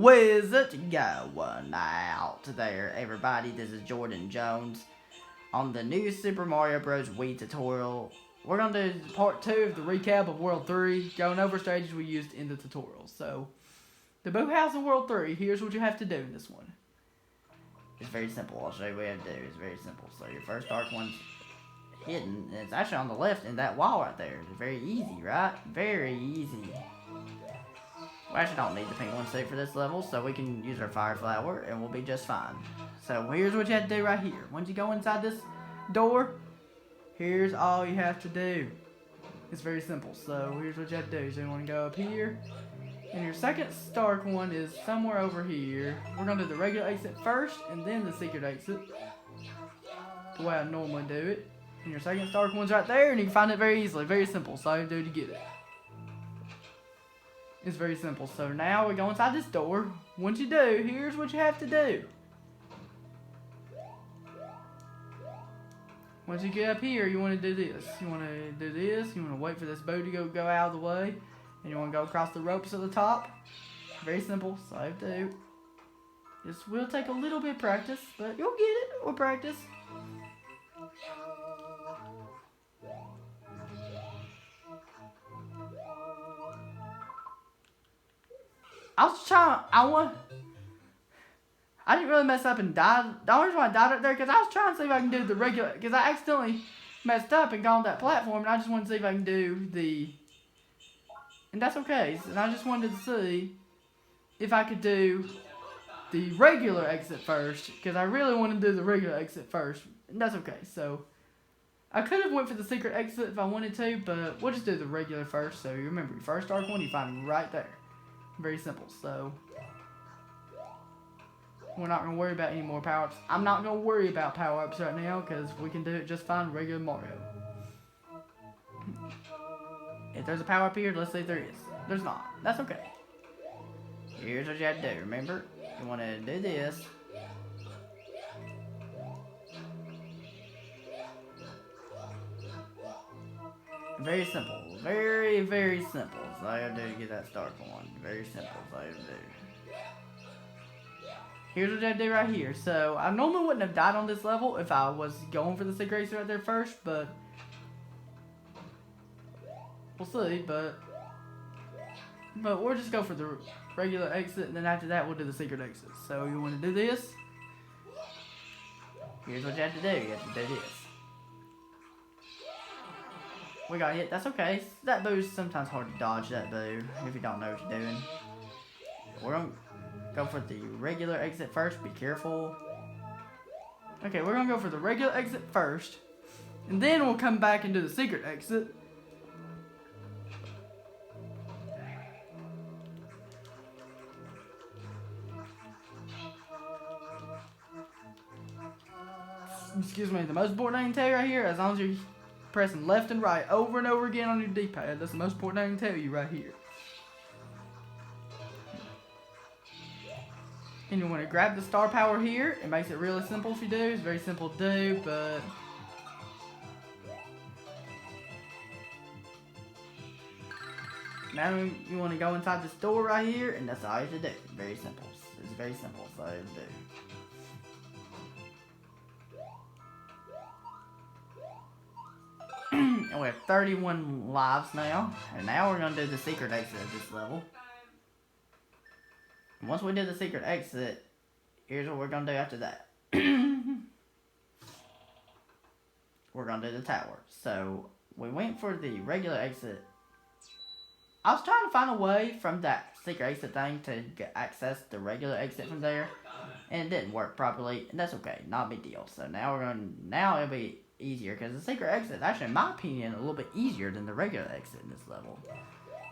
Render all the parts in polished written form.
Where's it going out there, everybody? This is Jordan Jones on the new Super Mario Bros. Wii tutorial. We're going to do part 2 of the recap of World 3, going over stages we used in the tutorial. So, the Boo House in World 3, here's what you have to do in this one. It's very simple. I'll show you what you have to do. It's very simple. So, your first dark one's hidden, and it's actually on the left in that wall right there. It's very easy, right? Very easy. We actually don't need the penguin suit for this level, so we can use our fire flower and we'll be just fine. So here's what you have to do right here. Once you go inside this door, here's all you have to do. It's very simple. So here's what you have to do. So you want to go up here, and your second dark one is somewhere over here. We're going to do the regular exit first, and then the secret exit, the way I normally do it. And your second dark one's right there, and you can find it very easily. Very simple. So all you have to do to get it. It's very simple. So now we go inside this door. Once you do, here's what you have to do. Once you get up here, you want to do this. You want to do this. You want to wait for this boat to go out of the way. And you want to go across the ropes at the top. Very simple. So I do. This will take a little bit of practice, but you'll get it. Or practice. I didn't really mess up and die. The only reason why I died right there because I was trying to see if I can do the regular, because I accidentally messed up and got on that platform, and I just wanted to see if I can do the, and that's okay. And I just wanted to see if I could do the regular exit first, because I really want to do the regular exit first, and that's okay. So I could have went for the secret exit if I wanted to, but we'll just do the regular first. So you remember, your first dark one, you find right there. Very simple. So we're not going to worry about any more power-ups. I'm not going to worry about power-ups right now because we can do it just fine regular Mario. If there's a power-up here, let's say there is. There's not. That's okay. Here's what you have to do. Remember, you want to do this. Very simple. Very, very simple. So all you have to do to get that start one. Very simple. So all you have to do. Here's what you have to do right here. So I normally wouldn't have died on this level if I was going for the secret exit right there first, but we'll see. But we'll just go for the regular exit, and then after that we'll do the secret exit. So you want to do this. Here's what you have to do. You have to do this. We got hit. That's okay. That boo's sometimes hard to dodge, that boo, if you don't know what you're doing. We're going to go for the regular exit first. Be careful. Okay, we're going to go for the regular exit first. And then we'll come back and do the secret exit. Excuse me. The most important thing to tell you right here, as long as you're pressing left and right over and over again on your D-pad. That's the most important thing I can tell you right here. And you want to grab the star power here. It makes it really simple if you do. It's very simple to do, but now you want to go inside this door right here, and that's all you have to do. Very simple. It's very simple. That's all you have to do. And we have 31 lives now. And now we're going to do the secret exit of this level. And once we do the secret exit, here's what we're going to do after that. We're going to do the tower. So, we went for the regular exit. I was trying to find a way from that secret exit thing to access the regular exit from there. And it didn't work properly. And that's okay. Not a big deal. So now now it'll be easier, because the secret exit is actually, in my opinion, a little bit easier than the regular exit in this level.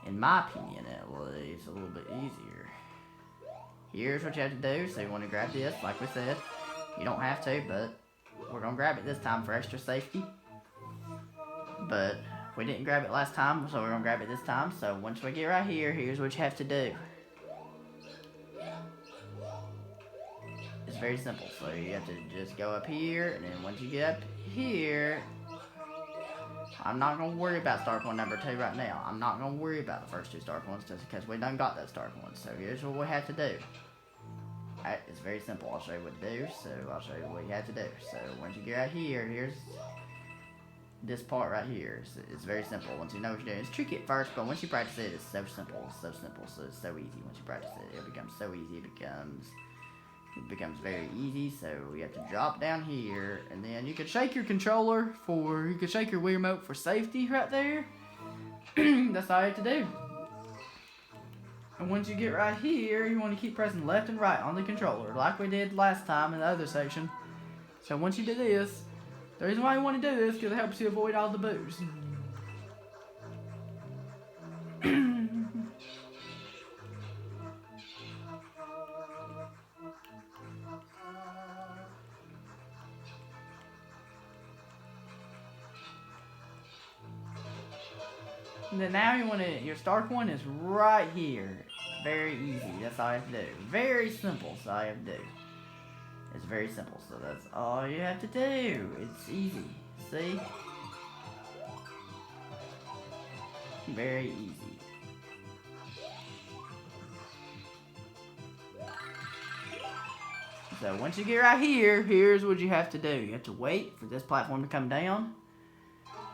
In my opinion, it's a little bit easier. Here's what you have to do. So you want to grab this, like we said. You don't have to, but we're going to grab it this time for extra safety. But we didn't grab it last time, so we're going to grab it this time. So once we get right here, here's what you have to do. It's very simple. So you have to just go up here, and then once you get up here, I'm not going to worry about Stark One number 2 right now. I'm not going to worry about the first 2 Stark Ones just because we done got those Stark Ones. So here's what we have to do. Alright, it's very simple. I'll show you what to do. So I'll show you what you have to do. So once you get right here, here's this part right here. It's very simple. Once you know what you're doing, it's tricky at first, but once you practice it, it's so simple. It's so simple. So it's so easy. Once you practice it, it becomes so easy. It becomes very easy. So you have to drop down here, and then you can shake your controller you can shake your Wii remote for safety right there. That's all you have to do. And once you get right here, you want to keep pressing left and right on the controller, like we did last time in the other section. So once you do this, the reason why you want to do this is because it helps you avoid all the boos. And then now you want to, your Stark One is right here. Very easy. That's all you have to do. Very simple. That's all you have to do. It's very simple. So that's all you have to do. It's easy. See? Very easy. So once you get right here, here's what you have to do. You have to wait for this platform to come down.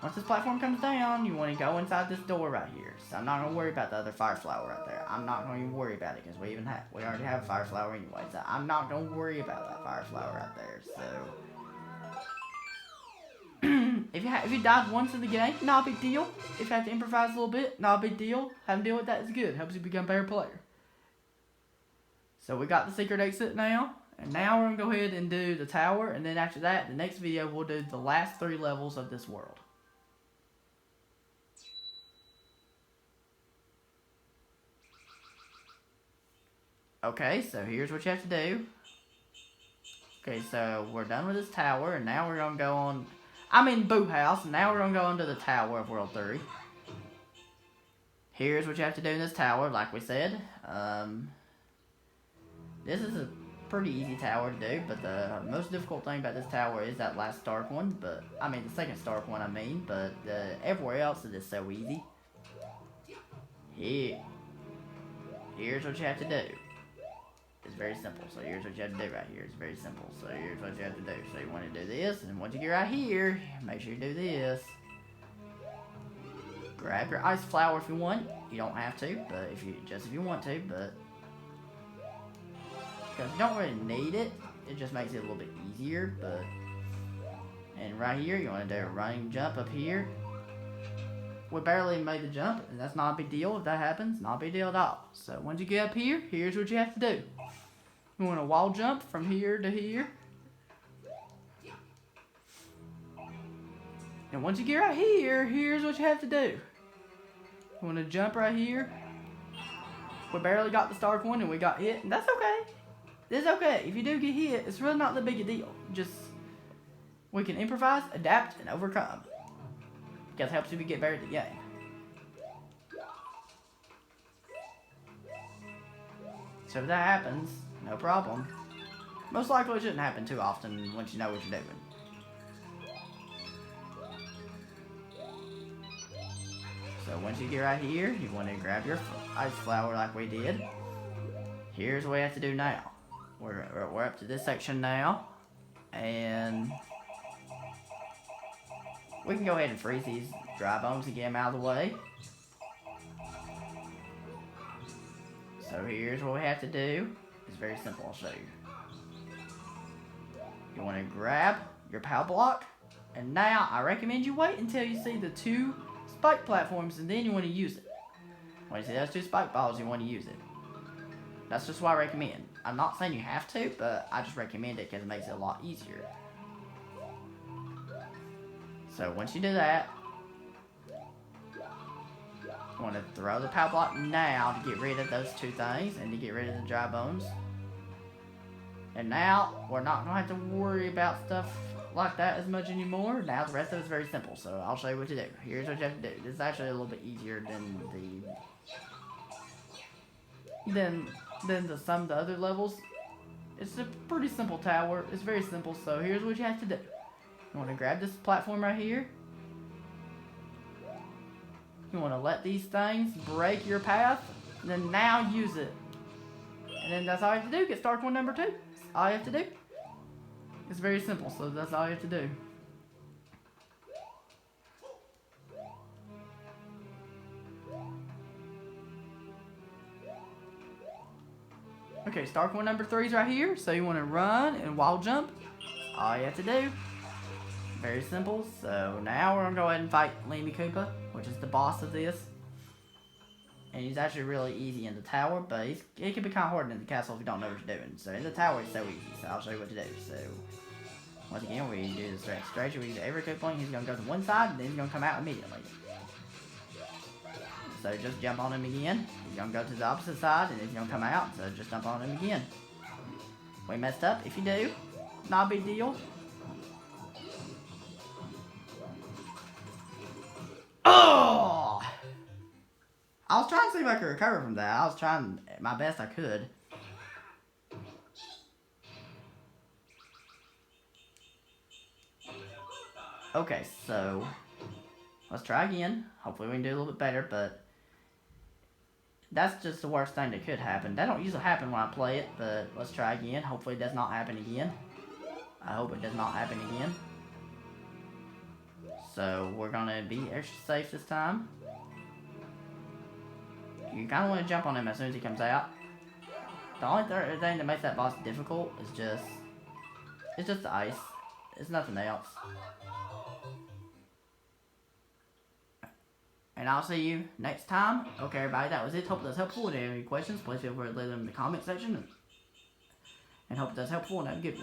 Once this platform comes down, you want to go inside this door right here. So I'm not going to worry about the other fire flower right there. I'm not going to worry about it because we already have a fire flower anyway. So I'm not going to worry about that fire flower right there. So if you died once in the game, not a big deal. If you have to improvise a little bit, not a big deal. Having to deal with that is good. Helps you become a better player. So we got the secret exit now. And now we're going to go ahead and do the tower. And then after that, the next video, we'll do the last 3 levels of this world. Okay, so here's what you have to do. Okay, so we're done with this tower, and now we're going to go on... I'm in Boot House, and now we're going to go into the tower of World 3. Here's what you have to do in this tower, like we said. This is a pretty easy tower to do, but the most difficult thing about this tower is that last Stark one, but... I mean, the second Stark one, but everywhere else it is so easy. Here's what you have to do. It's very simple. So here's what you have to do right here. It's very simple. So here's what you have to do. So you want to do this, and once you get right here, make sure you do this. Grab your ice flower if you want. You don't have to, but if you want to, but because you don't really need it, it just makes it a little bit easier. But and right here, you want to do a running jump up here. We barely made the jump, and that's not a big deal if that happens. Not a big deal at all. So once you get up here, here's what you have to do. You want to wall jump from here to here. And once you get right here, here's what you have to do. You want to jump right here. We barely got the Stark one and we got hit, and that's okay. It's okay. If you do get hit, it's really not that big a deal. Just, we can improvise, adapt, and overcome. Because it helps you get better at the game. So if that happens, no problem. Most likely it shouldn't happen too often once you know what you're doing. So once you get right here, you want to grab your ice flower like we did. Here's what we have to do now. We're up to this section now. And we can go ahead and freeze these dry bones and get them out of the way. So here's what we have to do. It's very simple, I'll show you. You want to grab your power block. And now, I recommend you wait until you see the 2 spike platforms and then you want to use it. When you see those 2 spike balls, you want to use it. That's just what I recommend. I'm not saying you have to, but I just recommend it because it makes it a lot easier. So once you do that, you want to throw the power block now to get rid of those 2 things and to get rid of the dry bones. And now, we're not going to have to worry about stuff like that as much anymore. Now the rest of it is very simple, so I'll show you what to do. Here's what you have to do. This is actually a little bit easier than some of the other levels. It's a pretty simple tower. It's very simple, so here's what you have to do. You want to grab this platform right here. You want to let these things break your path, and then now use it. And then that's all you have to do. Get star coin number 2. That's all you have to do. It's very simple, so that's all you have to do. Okay, star coin number 3 is right here. So you want to run and wall jump. That's all you have to do. Very simple. So now we're going to go ahead and fight Lemmy Koopa, which is the boss of this. And he's actually really easy in the tower, but it can be kind of hard in the castle if you don't know what you're doing. So in the tower, it's so easy. So I'll show you what to do. So once again, we do the strategy. We use every Koopa point. He's going to go to one side, and then he's going to come out immediately. So just jump on him again. He's going to go to the opposite side, and he's going to come out. So just jump on him again. We messed up. If you do, not a big deal. Oh! I was trying to see if I could recover from that. I was trying my best I could. Okay, so let's try again. Hopefully we can do a little bit better, but that's just the worst thing that could happen. That don't usually happen when I play it, but let's try again. Hopefully it does not happen again. I hope it does not happen again. So we're gonna be extra safe this time. You kind of want to jump on him as soon as he comes out. The only thing that makes that boss difficult is it's just the ice. It's nothing else. And I'll see you next time. Okay, everybody, that was it. Hope that's helpful. If you have any questions, please feel free to leave them in the comment section. And hope that's helpful and have a good one.